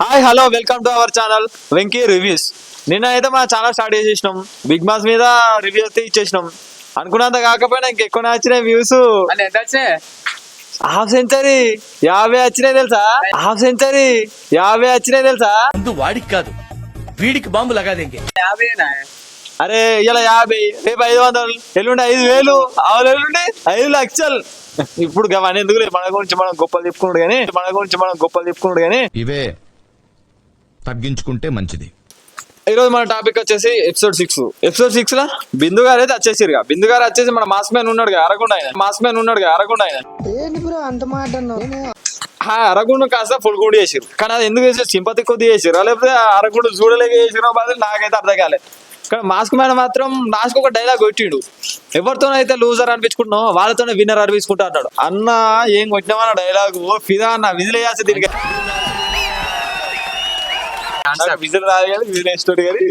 Hi hello welcome to our channel Venky reviews. నిన్న అయితే మన ఛానల్ స్టార్ట్ చేసేసినాం. బిగ్ బాస్ మీద రివ్యూ అయితే ఇచ్చేసినాం. అనుకున్నంత కాకపోయినా ఇంకెక్కువ వచ్చినాయి వ్యూస్. హాఫ్ సెంచరీ 50 వచ్చినాయి తెలుసా. హాఫ్ సెంచరీ 50 వచ్చినాయి తెలుసా. వాడికి కాదు వీడికి బాంబు లగాదేంగే. అరే ఇలా 50, రేపు 500, ఎల్లుండి 5000, ఆవులు ఎల్లుండి 5 లక్షలు. ఇప్పుడు మన ఎందుకు మన గురించి మనం గొప్పలు చెప్పుకున్నాడు కానీ ఇవే తగ్గించుకుంటే మంచిది. ఈరోజు మన టాపిక్ వచ్చేసి ఎపిసోడ్ 6 లో బిందు గారు అయితే వచ్చేసారు. బిందు గారు వచ్చేసి మన మాస్ మ్యాన్ ఉన్నాడు అరగుండ ఆయన అరగుండు కాస్త ఫుల్ గుండు చేసారు. కానీ అది ఎందుకు చేసారు, సింపతి కొద్ది చేసారు లేకపోతే అరగుండు చూడలేక చేసిన బదులు నాకైతే అర్థం కాలేదు. కానీ మాస్క్ మ్యాన్ మాత్రం లాస్ట్ ఒక డైలాగ్ కొట్టిండు, ఎవరితోనైతే లూజర్ అనిపించుకుంటున్నావు వాళ్ళతోనే విన్నర్ అనిపించుకుంటా అన్నాడు. అన్న ఏం కొట్టినామన్న డైలాగ్ ఫిదా అన్న విజిలేయాల్సి తిరిగి విజిల్ రాదు విజిల్ వేస్తాడు. కానీ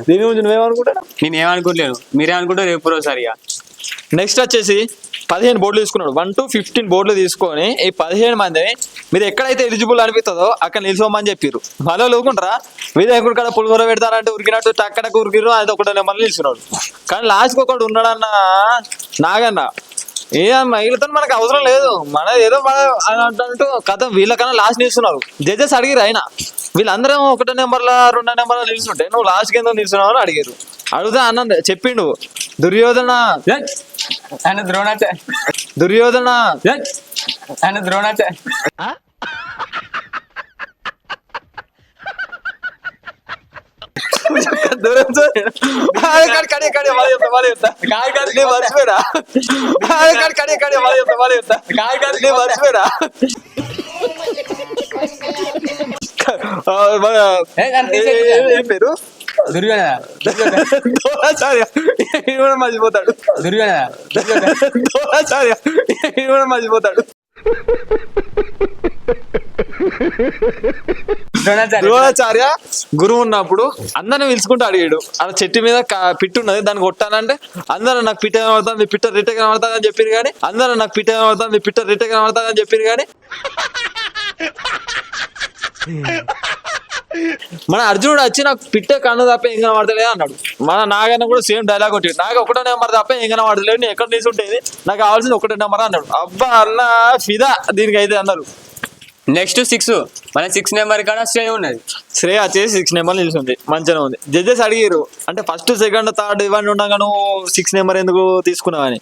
దీని గురించి నువ్వేమనుకుంటా? నేను ఏమనుకోలేను, మీరేమనుకుంటారు రేపు రోజుసారిగా. నెక్స్ట్ వచ్చేసి 15 బోర్డులు తీసుకున్నాడు. 1 to 15 బోర్డులు తీసుకొని ఈ 15 మందిని మీరు ఎక్కడైతే ఎలిజిబుల్ అనిపిస్తుందో అక్కడ నిల్చోమని చెప్పారు. మళ్ళీ ఊరుకుంటారా వీళ్ళు ఎక్కడ కూడా పులిహోర పెడతారంటే ఉరికినట్టు టక్కడకు ఉరికిరు. అది ఒకటో నెంబర్లు నిల్చున్నాడు. కానీ లాస్ట్కి ఒకటి ఉన్నాడన్న నాగన్న. ఏ వీళ్ళతో మనకు అవసరం లేదు, మన ఏదో మన అంటూ కథ వీళ్ళకన్నా లాస్ట్ నిలుస్తున్నారు. జడ్జెస్ అడిగారు అయినా వీళ్ళందరం ఒకటో నెంబర్ల 2వ నెంబర్లో నిలుస్తుంటే నువ్వు లాస్ట్కి ఎందుకు నిలుస్తున్నావు అని అడిగారు. అడుగుతా అన్న చెప్పిండు దుర్యోధన ఏం పేరు మర్చిపోతాడు. మర్చిపోతాడు. ద్రోణాచార్య గురువు ఉన్నప్పుడు అందరిని పిలుచుకుంటూ అడిగాడు. అలా చెట్టు మీద పిట్టు ఉన్నది, దాన్ని కొట్టానంటే అందరూ నాకు పిట్ట కనబడుతుంది, పిట్ట రిట్ట కనబడుతుంది అని చెప్పింది. కానీ అందరూ నాకు పిట్ట కనబడుతుంది, పిట్ట రిట్ట కనబడుతుంది అని చెప్పింది. కానీ మన అర్జునుడు వచ్చి నాకు పిట్ట కన్ను తప్ప ఏం కనబడతలేదు అన్నాడు. మన నాగన్న కూడా సేమ్ డైలాగ్ కొట్టి నాకు ఒకటో నెంబర్ తప్ప ఏం కనబడతలేదు, నేను ఎక్కడ తీసుంటేది నాకు కావాల్సింది ఒకటో నెంబర్ అన్నాడు. అబ్బా అన్న ఫిదా దీనికి అయితే అన్నారు. నెక్స్ట్ 6 మన 6 నెంబర్ కాడ శ్రేయ ఉన్నది. శ్రేయ వచ్చేసి 6 నెంబర్ నిలిచింది, మంచిగా ఉంది. జడ్జెస్ అడిగారు అంటే ఫస్ట్ సెకండ్ థర్డ్ ఇవన్నీ ఉండగా నువ్వు 6 నెంబర్ ఎందుకు తీసుకున్నావని.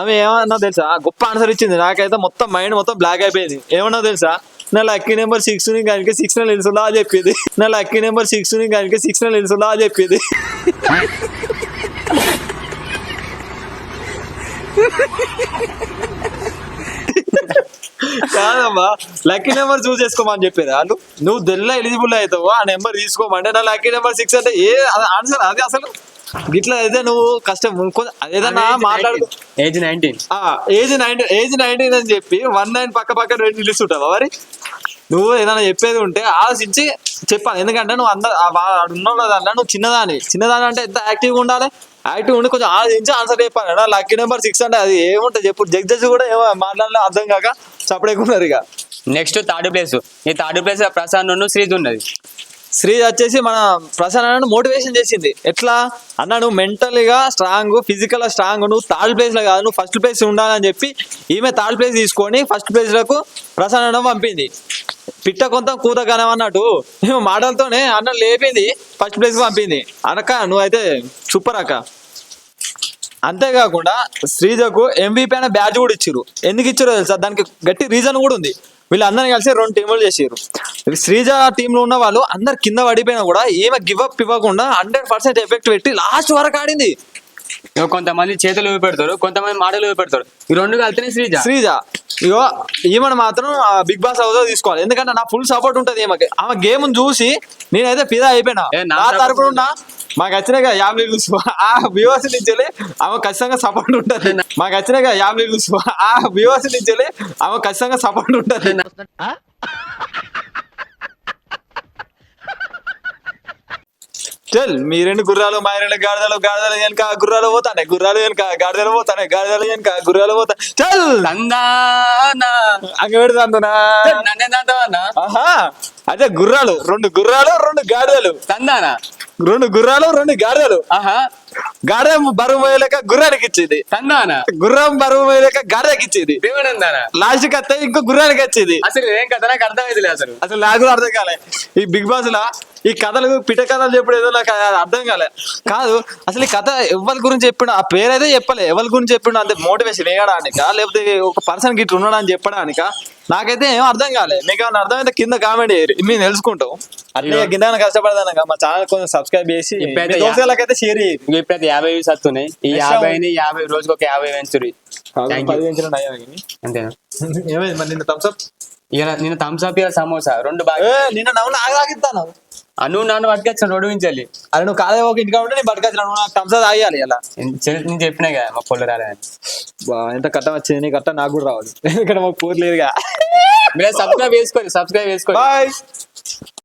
ఆమె ఏమన్నా తెలుసా, గొప్ప ఆన్సర్ ఇచ్చింది. నాకైతే మొత్తం మైండ్ మొత్తం బ్లాక్ అయిపోయింది. ఏమన్నా తెలుసా, నా లక్కీ నెంబర్ 6 ని కనుక 6 నిలుస్తుందా అని చెప్పింది. నా లక్కీ నెంబర్ 6 ని కనుక 6 నిలుస్తుందా అని చెప్పింది. కాదమ్మా, లక్కీ నెంబర్ చూస్ చేసుకోమని చెప్పేది వాళ్ళు. నువ్వు దెల్ల ఎలిజిబుల్ అవుతావు ఆ నెంబర్ తీసుకోమంటే నా లక్కీ నెంబర్ 6 అంటే ఏ ఆన్సర్ అది అసలు గిట్లా అయితే నువ్వు కష్టం ఏదన్నా మాట్లాడుకో. ఏజ్ 19 అని చెప్పి 19 పక్క 2 నిలుస్తుంటావా? మరి నువ్వు ఏదైనా చెప్పేది ఉంటే ఆలోచించి చెప్పాలి. ఎందుకంటే నువ్వు ఉన్నదాన్ని నువ్వు చిన్నదాని అంటే ఎంత యాక్టివ్గా ఉండాలి. యాక్టివ్ ఉండి కొంచెం ఆలోచించి ఆన్సర్ చెప్పాలి. లక్కీ నెంబర్ 6 అంటే అది ఏముంటుంది చెప్పు. జడ్జెస్ కూడా ఏమో మాట్లాడాలి అర్థం కాక చప్పడేకున్నారు. ఇక నెక్స్ట్ థర్డ్ ప్లేస్. ఈ థర్డ్ ప్లేస్ ప్రశాంత్ శ్రీజ్ ఉన్నది. శ్రీజ్ వచ్చేసి మన ప్రసన్న మోటివేషన్ చేసింది. ఎట్లా అన్న నువ్వు మెంటల్గా స్ట్రాంగ్, ఫిజికల్ స్ట్రాంగ్, నువ్వు థర్డ్ ప్లేస్లో కాదు నువ్వు ఫస్ట్ ప్లేస్ ఉండాలని చెప్పి ఈమె థర్డ్ ప్లేస్ తీసుకొని ఫస్ట్ ప్లేస్లకు ప్రసన్న పంపింది. పిట్ట కొంత కూత కనమన్నట్టు మాటలతోనే అన్న లేపింది, ఫస్ట్ ప్లేస్కి పంపింది. అనక నువ్వైతే సూపర్ అక్క. అంతేకాకుండా శ్రీజకు MVP అనే బ్యాడ్జ్ కూడా ఇచ్చారు. ఎందుకు ఇచ్చారో తెలుసా, దానికి గట్టి రీజన్ కూడా ఉంది. వీళ్ళందరినీ కలిసి 2 టీములు చేసారు. శ్రీజ టీంలో ఉన్న వాళ్ళు అందరు కింద పడిపోయినా కూడా ఏమో గివ్ అప్ ఇవ్వకుండా 100% ఎఫెక్ట్ పెట్టి లాస్ట్ వరకు ఆడింది. కొంతమంది చేతులు పెడతారు, కొంతమంది మాటలు పెడతారు. ఈ 2 కలితేనే శ్రీజ. ఇగో ఈమెను మాత్రం బిగ్ బాస్ హౌస్ తీసుకోవాలి. ఎందుకంటే నా ఫుల్ సపోర్ట్ ఉంటుంది ఈమెకి. ఆమె గేమ్ చూసి నేనైతే ఫిదా అయిపోయినా. నా తరపున ఉన్నా మాకు వచ్చినాక 50 రూల్స్ ఆ వ్యూవర్స్ నుంచి ఆమె ఖచ్చితంగా సపోర్ట్ ఉంటుంది. మాకు వచ్చినాక 50 రూల్స్ ఆ వ్యూవర్స్ నుంచి ఆమె ఖచ్చితంగా సపోర్ట్ ఉంటుంది. చల్ మీ రెండు గుర్రాలు మా రెండు గాడిదలు గాడిదలు వెనక గుర్రాలు పోతానే గుర్రాలు వెనక గాడిదలు పోతానే గాడిదలు వెనక గుర్రాలు పోతా చల్ తందానా అంగ పెడతాందునా నన్నేందంటావన్నా ఆహా అదే గుర్రాలు రెండు గాడిదలు తందానా రెండు గాడిదలు ఆహా గాడిద బరువు పోయలేక గుర్రానికి ఇచ్చేది తందానా గుర్రం బరువు పోయలేక గాడిదకి ఇచ్చేది దేవుడందానా లాస్ట్ కి వస్తే ఇంకో గుర్రానికి వచ్చేది అసలు ఏం కథ నాకు అర్థమైంది అసలు అసలు నాకు కూడా అర్థం కాలే ఈ బిగ్ బాస్ లా ఈ కథలు పిట కథలు చెప్పుడు ఏదో నాకు అర్థం కాలే కాదు అసలు ఈ కథ ఎవరి గురించి చెప్పిండు ఆ పేరైతే చెప్పలే ఎవరి గురించి చెప్పిండు అంతే మోటివేషన్ వేయడానిక లేకపోతే ఒక పర్సన్ గిట్ల ఉన్నాడు అని చెప్పడానిక నాకైతే ఏం అర్థం కాలే మీకు ఏమైనా అర్థమైతే కింద కామెంట్ చేయరు మేము తెలుసుకుంటాం అట్లా కింద కష్టపడదాను మా ఛానల్ కొంచెం సబ్స్క్రైబ్ చేసి ఇప్పుడైతే దోస్తులకైతే షేర్ చేయండి ఇప్పుడైతే 50 వ్యూస్ వస్తున్నాయి ఈ 50 రోజుకి ఒక 50 పెంచురి Thank you. అంతేనా ఏమైంది మరి నిన్న థమ్స్అప్ ఇలా నేను థమ్స్ అప్ ఇలా సమోసా రెండు బాగా నిన్న నవ్వు ఆగిస్తాను అను నాన్న పట్టుకొచ్చాను రోడ్డు నుంచి వెళ్ళి అరే నువ్వు కాలే ఒక ఇంటికా ఉంటే నేను పట్టుకొచ్చిన నాకు థమ్స్అప్ తాగాలి అలా నేను చెప్పినా కదా మా పొల్లు రాలేదని ఎంత కట్ట వచ్చింది నీ కట్ట నాకు కూడా రావాలి ఎందుకంటే మాకు పూర్ లేదుగా మీరు సబ్స్క్రైబ్ చేసుకోండి బాయ్